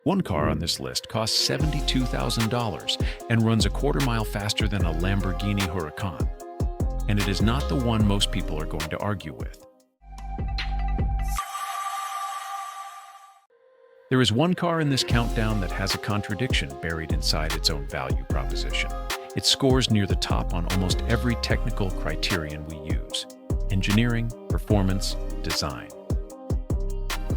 One car on this list costs $72,000 and runs a quarter mile faster than a Lamborghini Huracan. And it is not the one most people are going to argue with. There is one car in this countdown that has a contradiction buried inside its own value proposition. It scores near the top on almost every technical criterion we use: engineering, performance, design.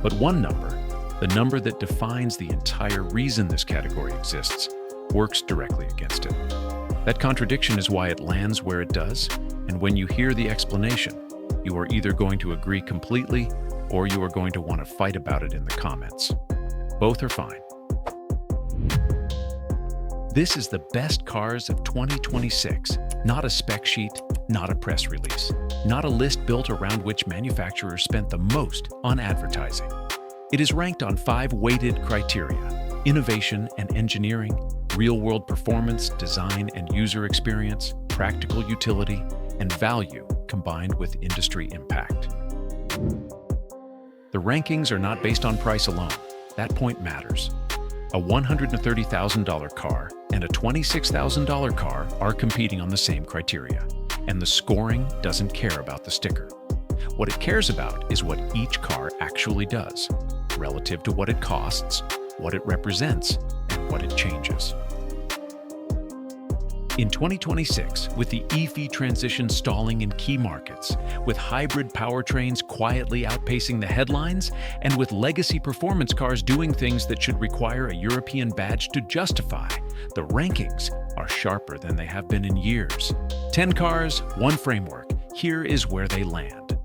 But one number, the number that defines the entire reason this category exists, works directly against it. That contradiction is why it lands where it does, and when you hear the explanation, you are either going to agree completely or you are going to want to fight about it in the comments. Both are fine. This is the best cars of 2026, not a spec sheet, not a press release, not a list built around which manufacturers spent the most on advertising. It is ranked on 5 weighted criteria: innovation and engineering, real-world performance, design and user experience, practical utility, and value combined with industry impact. The rankings are not based on price alone. That point matters. A $130,000 car and a $26,000 car are competing on the same criteria, and the scoring doesn't care about the sticker. What it cares about is what each car actually does, relative to what it costs, what it represents, and what it changes. In 2026, with the EV transition stalling in key markets, with hybrid powertrains quietly outpacing the headlines, and with legacy performance cars doing things that should require a European badge to justify, the rankings are sharper than they have been in years. 10 cars, 1 framework. Here is where they land.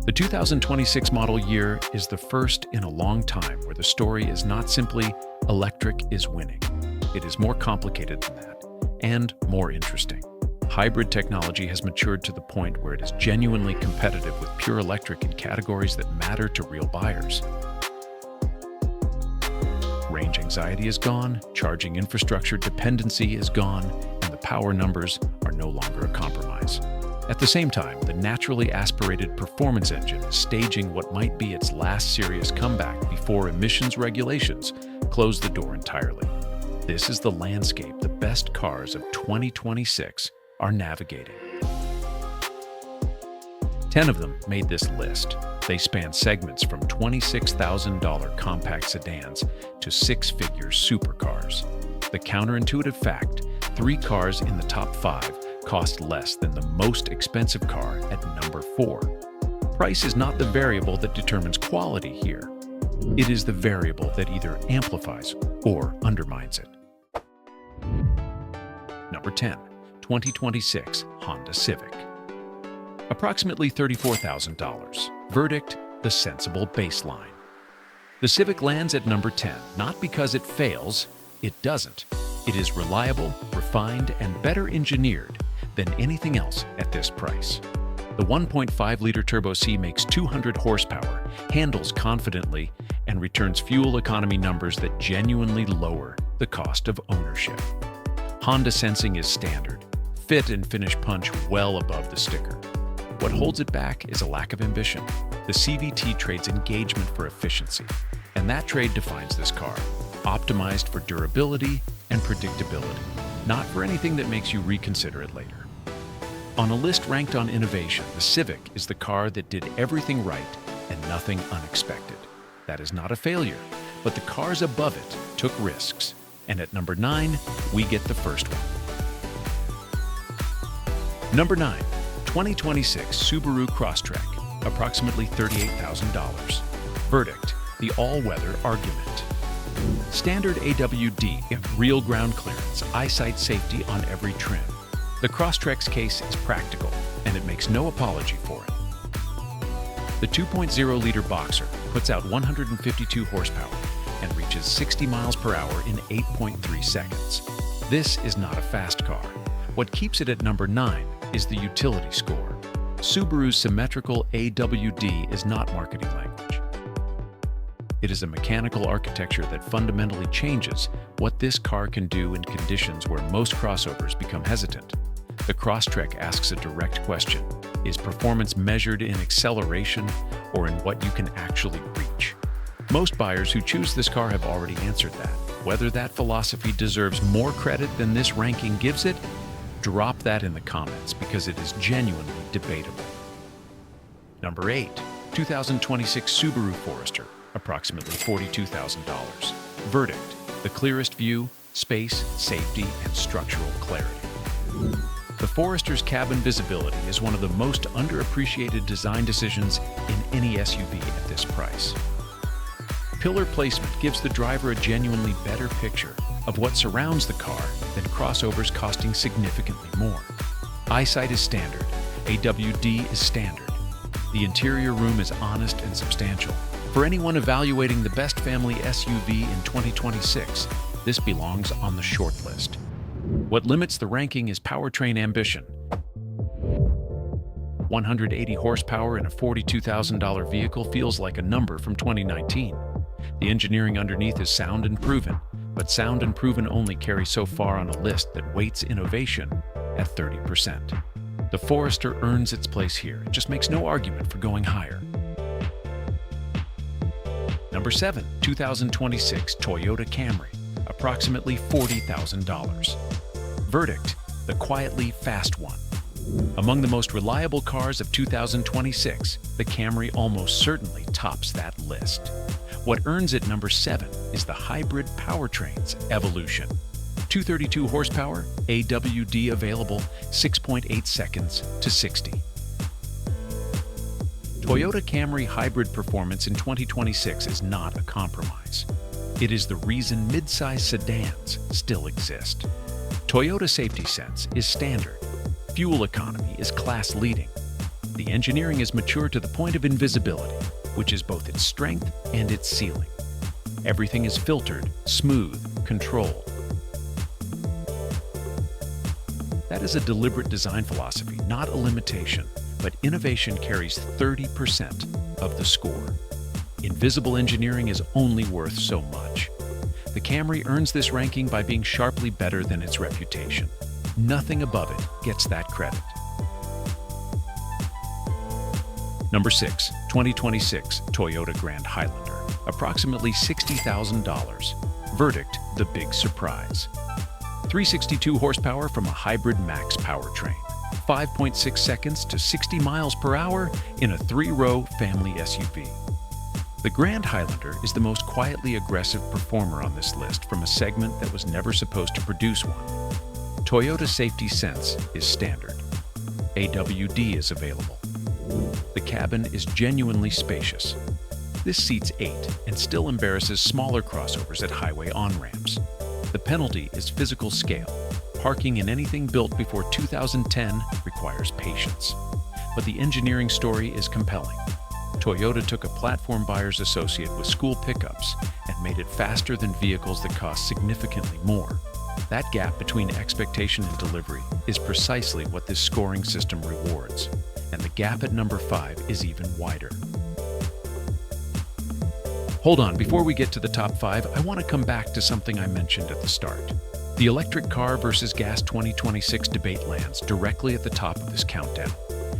The 2026 model year is the first in a long time where the story is not simply electric is winning. It is more complicated than that, and more interesting. Hybrid technology has matured to the point where it is genuinely competitive with pure electric in categories that matter to real buyers. Range anxiety is gone, charging infrastructure dependency is gone, and the power numbers are no longer a compromise. At the same time, the naturally aspirated performance engine is staging what might be its last serious comeback before emissions regulations close the door entirely. This is the landscape the best cars of 2026 are navigating. 10 of them made this list. They span segments from $26,000 compact sedans to 6-figure supercars. The counterintuitive fact, 3 cars in the top 5 cost less than the most expensive car at number 4. Price is not the variable that determines quality here. It is the variable that either amplifies or undermines it. Number 10, 2026 Honda Civic. Approximately $34,000. Verdict, the sensible baseline. The Civic lands at number 10, not because it fails, it doesn't. It is reliable, refined, and better engineered than anything else at this price. The 1.5-liter Turbo C makes 200 horsepower, handles confidently, and returns fuel economy numbers that genuinely lower the cost of ownership. Honda sensing is standard, fit and finish punch well above the sticker. What holds it back is a lack of ambition. The CVT trades engagement for efficiency, and that trade defines this car, optimized for durability and predictability, not for anything that makes you reconsider it later. On a list ranked on innovation, the Civic is the car that did everything right and nothing unexpected. That is not a failure, but the cars above it took risks. And at number 9, we get the first one. Number 9, 2026 Subaru Crosstrek, approximately $38,000. Verdict, the all-weather argument. Standard AWD, real ground clearance, eyesight safety on every trim. The Crosstrek's case is practical, and it makes no apology for it. The 2.0-liter Boxer puts out 152 horsepower and reaches 60 miles per hour in 8.3 seconds. This is not a fast car. What keeps it at number 9 is the utility score. Subaru's symmetrical AWD is not marketing language. It is a mechanical architecture that fundamentally changes what this car can do in conditions where most crossovers become hesitant. The Crosstrek asks a direct question: is performance measured in acceleration or in what you can actually reach? Most buyers who choose this car have already answered that. Whether that philosophy deserves more credit than this ranking gives it, drop that in the comments because it is genuinely debatable. Number 8. 2026 Subaru Forester, approximately $42,000. Verdict: the clearest view, space, safety, and structural clarity. The Forester's cabin visibility is one of the most underappreciated design decisions in any SUV at this price. Pillar placement gives the driver a genuinely better picture of what surrounds the car than crossovers costing significantly more. Eyesight is standard. AWD is standard. The interior room is honest and substantial. For anyone evaluating the best family SUV in 2026, this belongs on the short list. What limits the ranking is powertrain ambition. 180 horsepower in a $42,000 vehicle feels like a number from 2019. The engineering underneath is sound and proven, but sound and proven only carry so far on a list that weights innovation at 30%. The Forester earns its place here. It just makes no argument for going higher. Number 7. 2026 Toyota Camry, approximately $40,000. Verdict: the quietly fast one. Among the most reliable cars of 2026, the Camry almost certainly tops that list. What earns it number 7 is the hybrid powertrain's evolution. 232 horsepower, AWD available 6.8 seconds to 60. Toyota Camry hybrid performance in 2026 is not a compromise. It is the reason midsize sedans still exist. Toyota Safety Sense is standard. Fuel economy is class-leading. The engineering is mature to the point of invisibility, which is both its strength and its ceiling. Everything is filtered, smooth, controlled. That is a deliberate design philosophy, not a limitation, but innovation carries 30% of the score. Invisible engineering is only worth so much. The Camry earns this ranking by being sharply better than its reputation. Nothing above it gets that credit. Number 6. 2026 Toyota Grand Highlander, approximately $60,000. Verdict: the big surprise. 362 horsepower from a hybrid max powertrain. 5.6 seconds to 60 miles per hour in a 3-row family SUV. The Grand Highlander is the most quietly aggressive performer on this list from a segment that was never supposed to produce one. Toyota Safety Sense is standard. AWD is available. The cabin is genuinely spacious. This seats 8 and still embarrasses smaller crossovers at highway on-ramps. The penalty is physical scale. Parking in anything built before 2010 requires patience. But the engineering story is compelling. Toyota took a platform buyer's associate with school pickups and made it faster than vehicles that cost significantly more. That gap between expectation and delivery is precisely what this scoring system rewards, and the gap at number 5 is even wider. Hold on, before we get to the top 5, I want to come back to something I mentioned at the start. The electric car versus gas 2026 debate lands directly at the top of this countdown,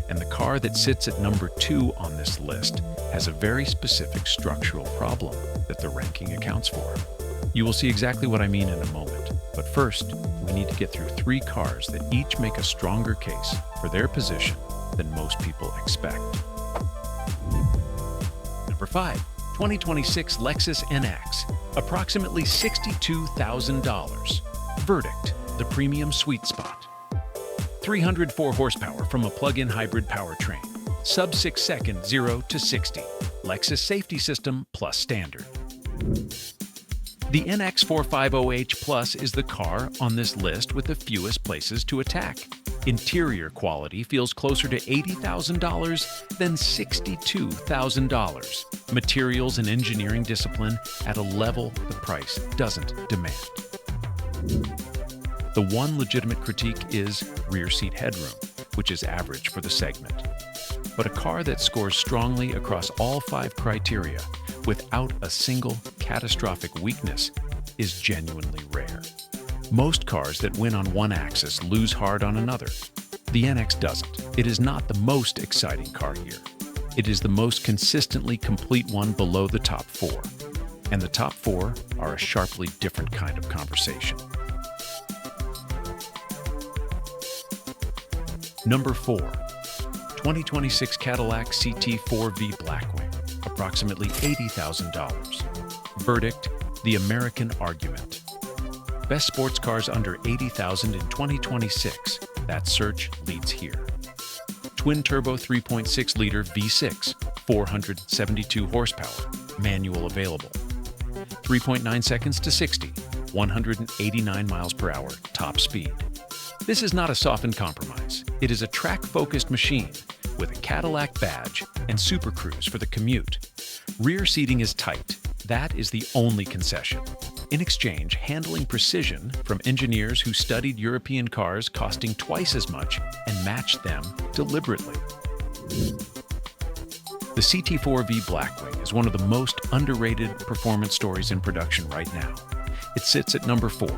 and the car that sits at number 2 on this list has a very specific structural problem that the ranking accounts for. You will see exactly what I mean in a moment, but first, we need to get through 3 cars that each make a stronger case for their position than most people expect. Number 5. 2026 Lexus NX, approximately $62,000. Verdict: the premium sweet spot. 304 horsepower from a plug-in hybrid powertrain. Sub-6 second 0 to 60. Lexus safety system plus standard. The NX 450h Plus is the car on this list with the fewest places to attack. Interior quality feels closer to $80,000 than $62,000. Materials and engineering discipline at a level the price doesn't demand. The one legitimate critique is rear seat headroom, which is average for the segment. But a car that scores strongly across all 5 criteria without a single catastrophic weakness is genuinely rare. Most cars that win on one axis lose hard on another. The NX doesn't. It is not the most exciting car here. It is the most consistently complete one below the top 4. And the top 4 are a sharply different kind of conversation. Number 4. 2026 Cadillac CT4V Blackwing, approximately $80,000. Verdict: the American argument. Best sports cars under $80,000 in 2026. That search leads here. Twin-turbo 3.6-liter V6, 472 horsepower, manual available. 3.9 seconds to 60, 189 miles per hour, top speed. This is not a softened compromise. It is a track-focused machine with a Cadillac badge and Super Cruise for the commute. Rear seating is tight. That is the only concession. In exchange, handling precision from engineers who studied European cars costing twice as much and matched them deliberately. The CT4V Blackwing is one of the most underrated performance stories in production right now. It sits at number 4,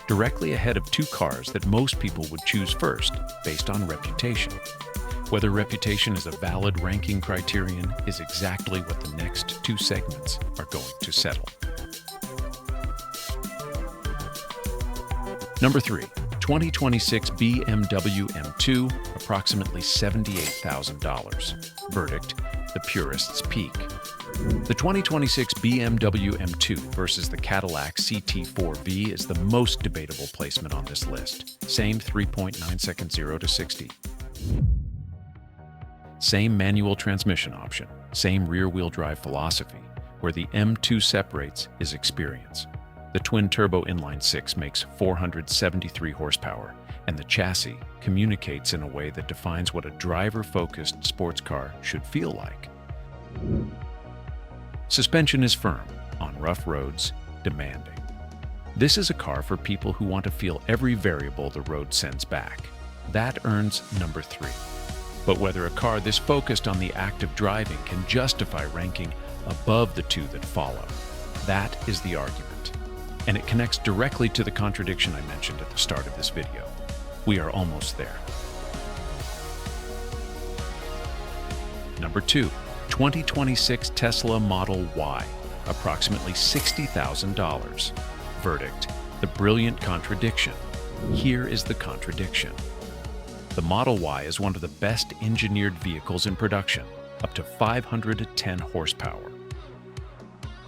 directly ahead of 2 cars that most people would choose first based on reputation. Whether reputation is a valid ranking criterion is exactly what the next 2 segments are going to settle. Number 3. 2026 BMW M2, approximately $78,000. Verdict: the purist's peak. The 2026 BMW M2 versus the Cadillac CT4V is the most debatable placement on this list. Same 3.9 second 0 to 60. Same manual transmission option, same rear-wheel drive philosophy. Where the M2 separates is experience. The twin-turbo inline-6 makes 473 horsepower, and the chassis communicates in a way that defines what a driver-focused sports car should feel like. Suspension is firm, on rough roads, demanding. This is a car for people who want to feel every variable the road sends back. That earns number 3. But whether a car this focused on the act of driving can justify ranking above the 2 that follow, that is the argument. And it connects directly to the contradiction I mentioned at the start of this video. We are almost there. Number 2. 2026 Tesla Model Y, approximately $60,000. Verdict: the brilliant contradiction. Here is the contradiction. The Model Y is one of the best engineered vehicles in production, up to 510 horsepower.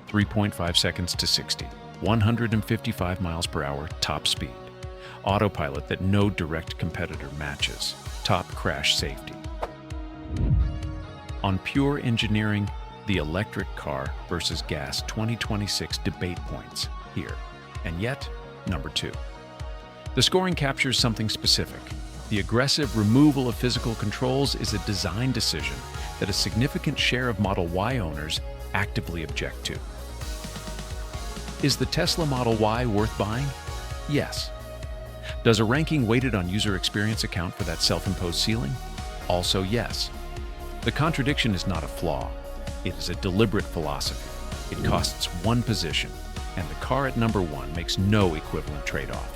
3.5 seconds to 60, 155 miles per hour, top speed. Autopilot that no direct competitor matches. Top crash safety. On pure engineering, the electric car versus gas 2026 debate points here. And yet, number 2. The scoring captures something specific. The aggressive removal of physical controls is a design decision that a significant share of Model Y owners actively object to. Is the Tesla Model Y worth buying? Yes. Does a ranking weighted on user experience account for that self-imposed ceiling? Also yes. The contradiction is not a flaw. It is a deliberate philosophy. It costs 1 position, and the car at number 1 makes no equivalent trade-off.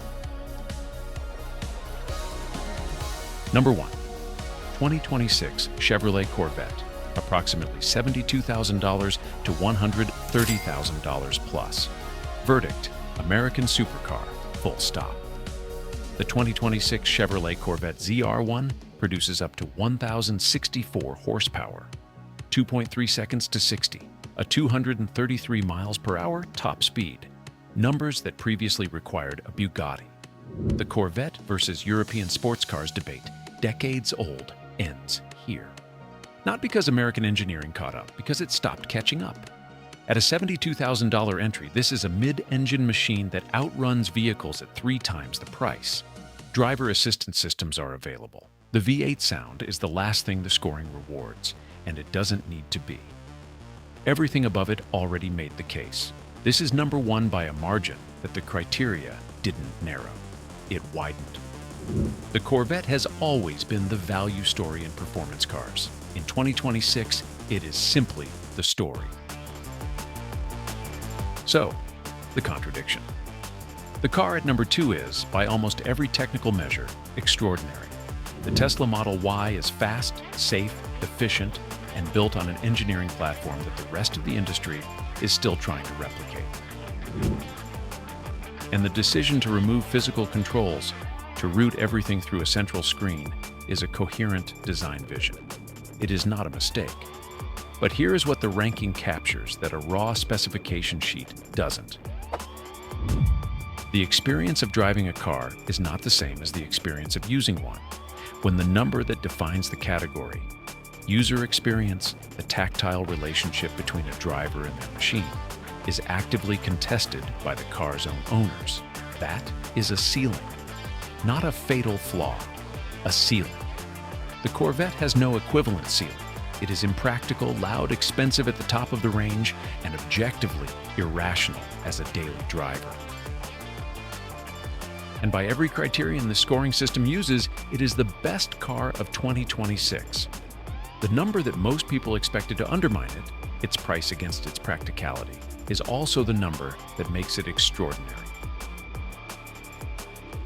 Number 1. 2026 Chevrolet Corvette, approximately $72,000 to $130,000 plus. Verdict: American supercar, full stop. The 2026 Chevrolet Corvette ZR1 produces up to 1,064 horsepower, 2.3 seconds to 60, a 233 miles per hour top speed, numbers that previously required a Bugatti. The Corvette versus European sports cars debate, decades old, ends here. Not because American engineering caught up, because it stopped catching up. At a $72,000 entry, this is a mid-engine machine that outruns vehicles at 3 times the price. Driver assistance systems are available. The V8 sound is the last thing the scoring rewards, and it doesn't need to be. Everything above it already made the case. This is number 1 by a margin that the criteria didn't narrow. It widened. The Corvette has always been the value story in performance cars. In 2026, it is simply the story. So, the contradiction. The car at number 2 is, by almost every technical measure, extraordinary. The Tesla Model Y is fast, safe, efficient, and built on an engineering platform that the rest of the industry is still trying to replicate. And the decision to remove physical controls, to route everything through a central screen, is a coherent design vision. It is not a mistake. But here is what the ranking captures that a raw specification sheet doesn't. The experience of driving a car is not the same as the experience of using one. When the number that defines the category, user experience, the tactile relationship between a driver and their machine, is actively contested by the car's own owners, that is a ceiling. Not a fatal flaw, a ceiling. The Corvette has no equivalent ceiling. It is impractical, loud, expensive at the top of the range, and objectively irrational as a daily driver. And by every criterion the scoring system uses, it is the best car of 2026. The number that most people expected to undermine it, its price against its practicality, is also the number that makes it extraordinary.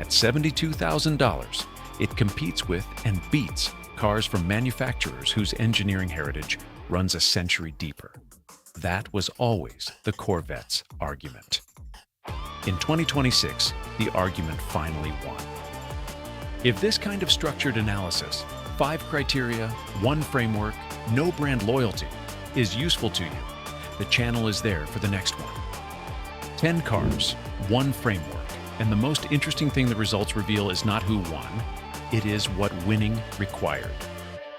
At $72,000, it competes with and beats cars from manufacturers whose engineering heritage runs a century deeper. That was always the Corvette's argument. In 2026, the argument finally won. If this kind of structured analysis, 5 criteria, 1 framework, no brand loyalty, is useful to you, the channel is there for the next one. 10 cars, 1 framework, and the most interesting thing the results reveal is not who won, it is what winning required.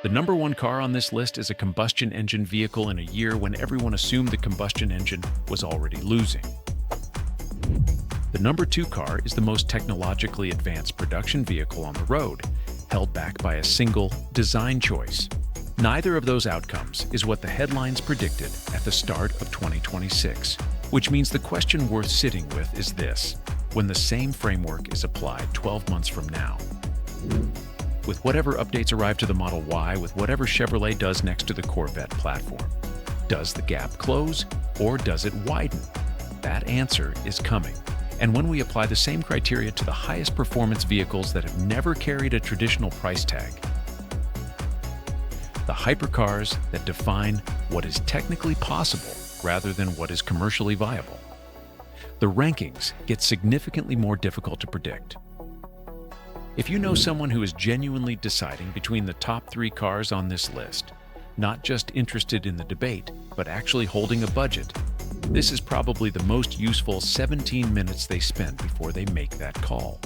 The number 1 car on this list is a combustion engine vehicle in a year when everyone assumed the combustion engine was already losing. The number 2 car is the most technologically advanced production vehicle on the road, held back by a single design choice. Neither of those outcomes is what the headlines predicted at the start of 2026, which means the question worth sitting with is this: when the same framework is applied 12 months from now, with whatever updates arrive to the Model Y, with whatever Chevrolet does next to the Corvette platform, does the gap close or does it widen? That answer is coming. And when we apply the same criteria to the highest performance vehicles that have never carried a traditional price tag, the hypercars that define what is technically possible rather than what is commercially viable, the rankings get significantly more difficult to predict. If you know someone who is genuinely deciding between the top 3 cars on this list, not just interested in the debate, but actually holding a budget, this is probably the most useful 17 minutes they spend before they make that call.